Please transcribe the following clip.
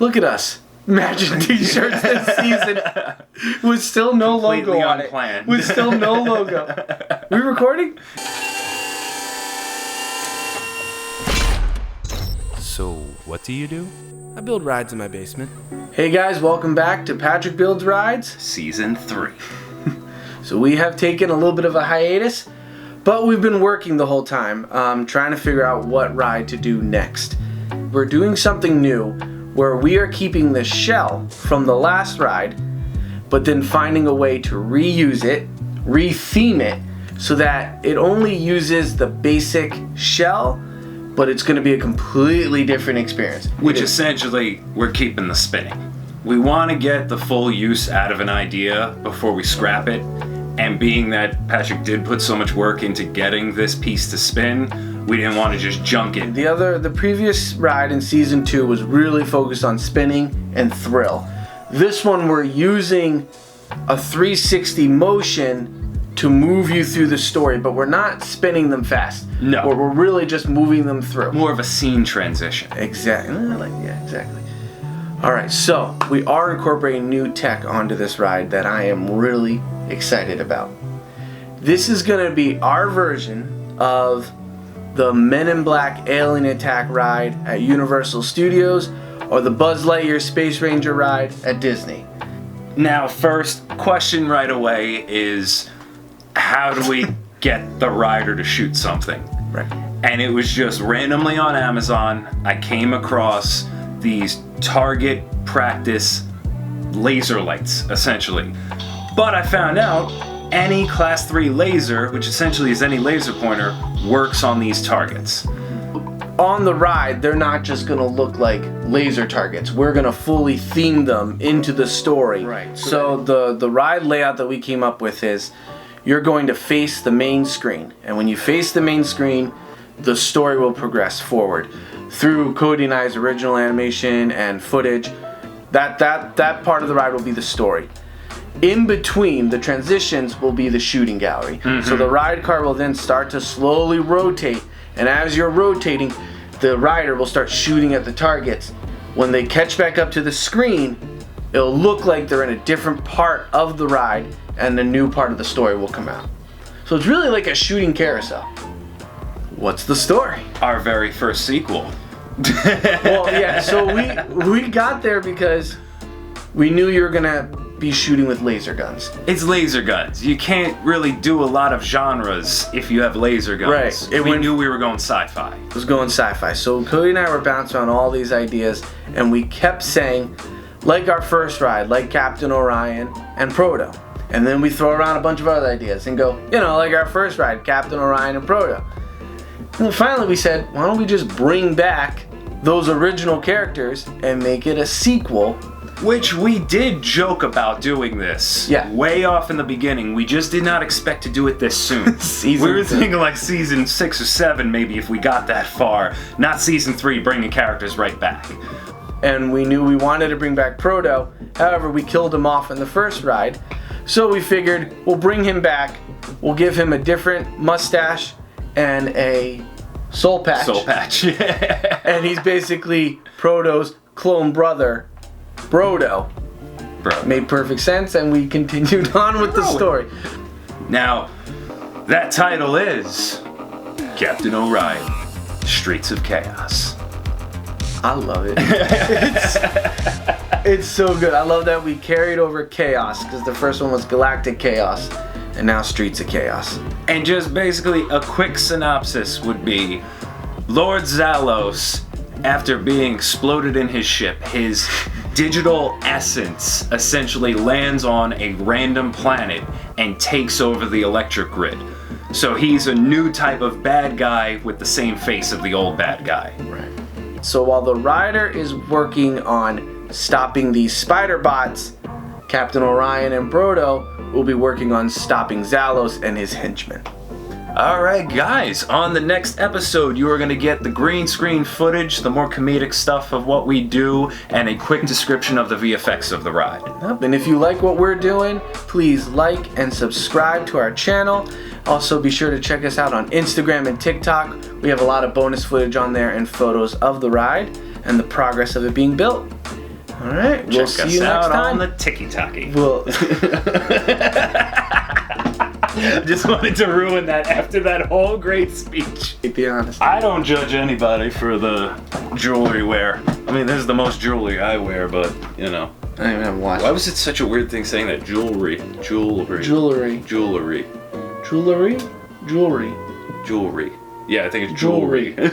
Look at us. Matching t-shirts this season with still no Completely logo on unplanned. it. With still no logo. We recording? So, what do you do? I build rides in my basement. Hey guys, welcome back to Patrick Builds Rides. Season 3. So we have taken a little bit of a hiatus, but we've been working the whole time, trying to figure out what ride to do next. We're doing something new where we are keeping the shell from the last ride, but then finding a way to reuse it, re-theme it, so that it only uses the basic shell, but it's going to be a completely different experience. Which essentially, we're keeping the spinning. We want to get the full use out of an idea before we scrap it. And being that Patrick did put so much work into getting this piece to spin, we didn't want to just junk it. The previous ride in season 2 was really focused on spinning and thrill. This one we're using a 360 motion to move you through the story, but we're not spinning them fast. No. We're really just moving them through. More of a scene transition. Exactly. Exactly. All right, so we are incorporating new tech onto this ride that I am really excited about. This is going to be our version of the Men in Black Alien Attack ride at Universal Studios or the Buzz Lightyear Space Ranger ride at Disney. Now, first question right away is, how do we get the rider to shoot something? Right. And it was just randomly on Amazon, I came across these target practice laser lights, essentially. But I found out any class 3 laser, which essentially is any laser pointer, works on these targets. On the ride, they're not just going to look like laser targets. We're going to fully theme them into the story. Right. So the ride layout that we came up with is you're going to face the main screen. And when you face the main screen, the story will progress forward through Cody and I's original animation and footage. That part of the ride will be the story. In between, the transitions will be the shooting gallery. Mm-hmm. So the ride car will then start to slowly rotate, and as you're rotating, the rider will start shooting at the targets. When they catch back up to the screen, it'll look like they're in a different part of the ride, and the new part of the story will come out. So it's really like a shooting carousel. What's the story? Our very first sequel. Well, yeah, so we got there because we knew you were gonna be shooting with laser guns. It's laser guns. You can't really do a lot of genres if you have laser guns. Right. We knew we were going sci-fi. It was going sci-fi. So Cody and I were bouncing around all these ideas, and we kept saying, like our first ride, like Captain Orion and Proto. And then we throw around a bunch of other ideas and go, like our first ride, Captain Orion and Proto. And then finally we said, why don't we just bring back those original characters and make it a sequel? Which we did joke about doing this. Yeah. Way off in the beginning. We just did not expect to do it this soon. We were thinking like season 6 or 7 maybe if we got that far. Not season 3 bringing characters right back. And we knew we wanted to bring back Proto. However, we killed him off in the first ride. So we figured we'll bring him back. We'll give him a different mustache and a soul patch. Soul patch, yeah. And he's basically Proto's clone brother, Brodo. Bro. Made perfect sense, and we continued on with the story. Now, that title is Captain Orion, Streets of Chaos. I love it. It's so good. I love that we carried over Chaos, because the first one was Galactic Chaos, and now Streets of Chaos. And just basically a quick synopsis would be, Lord Zalos, after being exploded in his ship, his digital essence essentially lands on a random planet and takes over the electric grid. So he's a new type of bad guy with the same face of the old bad guy. Right. So while the rider is working on stopping these spider bots, Captain Orion and Brodo will be working on stopping Zalos and his henchmen. Alright guys, on the next episode you are going to get the green screen footage, the more comedic stuff of what we do, and a quick description of the VFX of the ride. Yep, and if you like what we're doing, please like and subscribe to our channel. Also be sure to check us out on Instagram and TikTok. We have a lot of bonus footage on there and photos of the ride and the progress of it being built. All right. We'll Check see you us next out time. on the Tiki-Taki. Well, Just wanted to ruin that after that whole great speech. to be honest. I don't judge anybody for the jewelry wear. I mean, this is the most jewelry I wear, but, you know. I don't even have a watch. Why was it such a weird thing saying that? Jewelry. Jewelry. Jewelry. Jewelry? Jewelry. Jewelry. Yeah, I think it's Jewelry. jewelry.